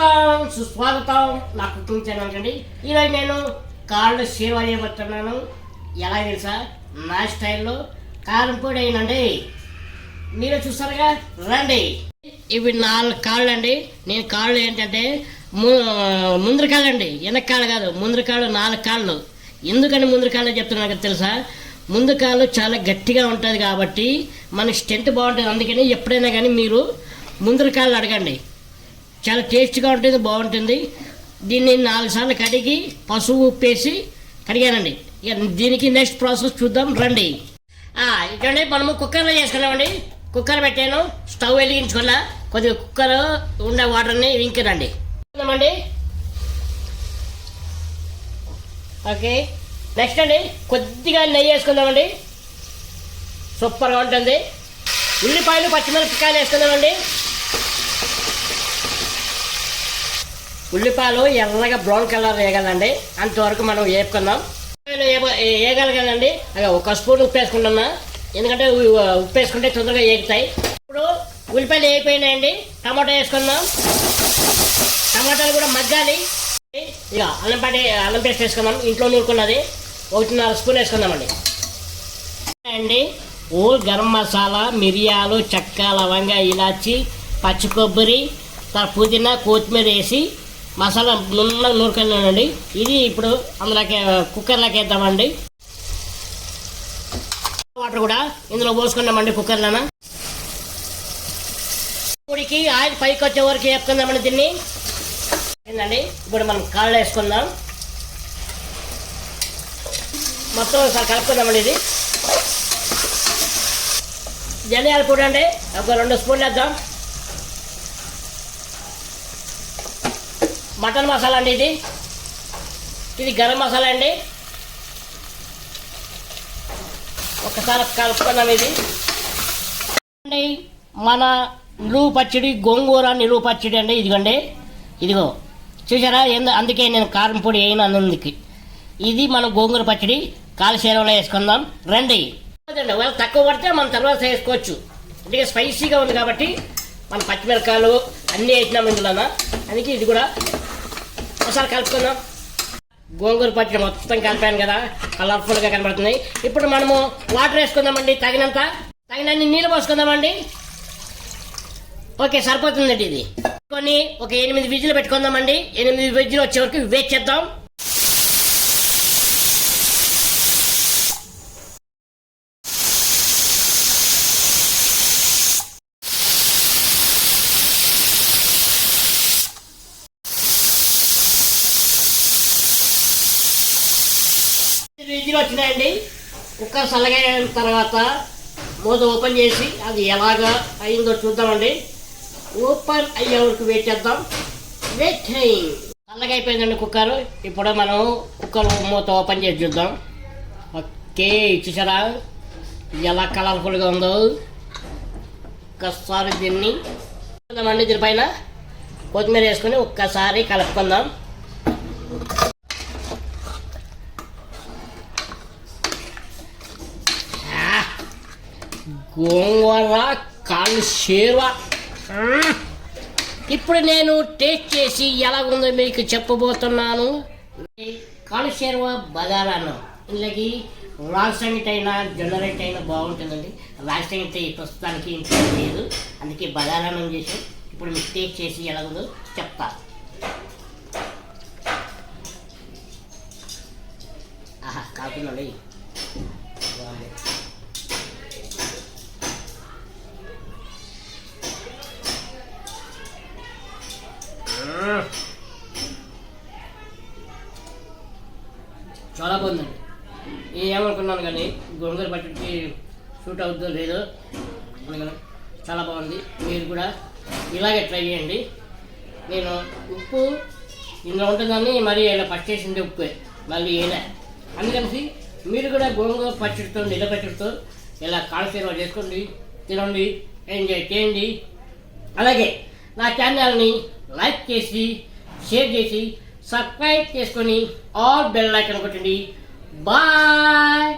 స్వాగతం సుస్వాగతం నా కుకింగ్ ఛానల్ అండి. ఈరోజు నేను కాళ్ళు సేవ చేయబోతున్నాను. ఎలా తెలుసా, నా స్టైల్లో కారం పొడి అయినండి. మీరు చూస్తారుగా, రండి. ఇవి 4 కాళ్ళు అండి. నేను కాళ్ళు ఏంటంటే ముందర కాళ్ళు అండి, వెనక కాళ్ళు కాదు. ముందర కాళ్ళు 4 కాళ్ళు. ఎందుకని ముందర కాళ్ళు చెప్తున్నాను కదా తెలుసా, ముందు కాళ్ళు చాలా గట్టిగా ఉంటుంది కాబట్టి మనకి స్ట్రెంత్ బాగుంటుంది. అందుకని ఎప్పుడైనా కానీ మీరు ముందర కాళ్ళు అడగండి, చాలా టేస్ట్గా ఉంటుంది, బాగుంటుంది. దీన్ని 4 సార్లు కడిగి పసుపు ఉప్పేసి కడిగానండి. ఇక దీనికి నెక్స్ట్ ప్రాసెస్ చూద్దాం, రండి. ఇక్కడండి మనము కుక్కర్లో చేసుకున్నామండి. కుక్కర్ పెట్టాను, స్టవ్ వెలిగించుకున్నా. కొద్దిగా కుక్కర్ ఉండే వాటర్ని ఇంకిరండి అండి. ఓకే, నెక్స్ట్ అండి కొద్దిగా నెయ్యి వేసుకుందామండి, సూపర్గా ఉంటుంది. ఉల్లిపాయలు పచ్చిమిరపకాయలు వేసుకుందామండి. ఉల్లిపాయలు ఎర్రగా బ్రౌన్ కలర్ వేయగలండి, అంతవరకు మనం వేపుకుందాం. వేయగల కదండి. ఒక స్పూన్ ఉప్పు వేసుకుంటున్నా, ఎందుకంటే ఉప్పు వేసుకుంటే తొందరగా వేగుతాయి. ఇప్పుడు ఉల్లిపాయలు వేగిపోయినాయండి. టమాటా వేసుకుందాం. టమాటాలు కూడా మగ్గాలి. ఇక అల్లం పేస్ట్ వేసుకుందాం. ఇంట్లో నూరుకున్నది 1.5 స్పూన్ వేసుకుందామండి. అండి ఓల్ గరం మసాలా, మిరియాలు, చెక్క, లవంగ, ఇలాచి, పచ్చి కొబ్బరి, పుదీనా, కొత్తిమీర వేసి మసాలా నూరుకున్నానండి. ఇది ఇప్పుడు అందులోకి కుక్కర్లోకి వేద్దామండి. వాటర్ కూడా ఇందులో పోసుకున్నామండి కుక్కర్లోన. ఇప్పటికి ఆయిల్ పైకి వచ్చే వరకు వేసుకుందామండి దీన్ని. ఏంటండి, ఇప్పుడు మనం కాళ్ళు వేసుకుందాం. మొత్తం ఒకసారి కలుపుకుందామండి. ఇది ధనియాల పొడి అండి, ఒక 2 స్పూన్లు వేద్దాం. మటన్ మసాలా అండి, ఇది గరం మసాలా అండి. ఒకసారి కలుపుకున్నాం. ఇది మన నిలువ పచ్చడి, గోంగూర నిలువ పచ్చడి అండి. ఇదిగోండి, ఇదిగో చూసారా, అందుకే నేను కారం పొడి వేయను అందుకు. ఇది మన గోంగూర పచ్చడి. కాలశేరంలో వేసుకుందాం, రండి. ఒకవేళ తక్కువ పడితే మనం తర్వాత వేసుకోవచ్చు. అందుకే స్పైసీగా ఉంది కాబట్టి మనం పచ్చిమిరకాయలు అన్నీ వేసినాం ఇందులో. అందుకే ఇది కూడా ఒకసారి కలుపుకుందాం. గోంగూర పచ్చడి మొత్తం కలిపాను కదా, కలర్ఫుల్గా కనబడుతుంది. ఇప్పుడు మనము వాటర్ వేసుకుందామండి, తగినన్ని నీళ్ళు పోసుకుందామండి. ఓకే, సరిపోతుందండి. ఇది కొన్ని ఒక 8 విజిల్ పెట్టుకుందామండి. 8 విజిల్ వచ్చే వరకు వెయిట్ చేద్దాం. విజిల్ వచ్చినాయండి. కుక్కర్ చల్లగైన తర్వాత మూత ఓపెన్ చేసి అది ఎలాగా అయిందో చూద్దామండి. ఓపెన్ అయ్యే వరకు వెయిట్ చేద్దాం. చల్లగా అయిపోయిందండి కుక్కర్. ఇప్పుడు మనం కుక్కర్ మూత ఓపెన్ చేసి చూద్దాం. ఓకే, చూసారా ఎలా కలర్ఫుల్గా ఉందో. ఒక్కసారి దీన్ని చూద్దామండి. దీనిపైన కొత్తిమీర వేసుకొని ఒక్కసారి కలుపుకుందాం. గోంగూర కాళ్ళు షేర్వ. ఇప్పుడు నేను టేస్ట్ చేసి ఎలా ఉందో మీకు చెప్పబోతున్నాను. కాళ్ళు షేర్వ బగారాను. ఇందులోకి రాగి సంగటి అయినా జొన్న రొట్టె అయినా బాగుంటుందండి. రాగి సంగటి ప్రస్తుతానికి ఇంట్లో లేదు, అందుకే బగారానం చేసి ఇప్పుడు మీకు టేస్ట్ చేసి ఎలా ఉందో చెప్తా. కాకుందండి. చాలా బాగుందండి. ఏమనుకున్నాను కానీ గోంగూర పచ్చడికి షూట్ అవుతుందో లేదో, చాలా బాగుంది. మీరు కూడా ఇలాగే ట్రై చేయండి. నేను ఉప్పు ఇందులో ఉంటుందని మరి ఇలా ఫస్ట్ చేసింది ఉప్పే, మళ్ళీ వేయలే. అందుకని మీరు కూడా గోంగూర పచ్చడితో, నిల పచ్చడితో ఇలా కాలసేవ చేసుకోండి, తినండి, ఎంజాయ్ చేయండి. అలాగే నా ఛానల్ని లైక్ చేసి, షేర్ చేసి, సబ్స్క్రైబ్ చేసుకొని ఆల్ బెల్ ఐకాన్ కొట్టండి. బాయ్.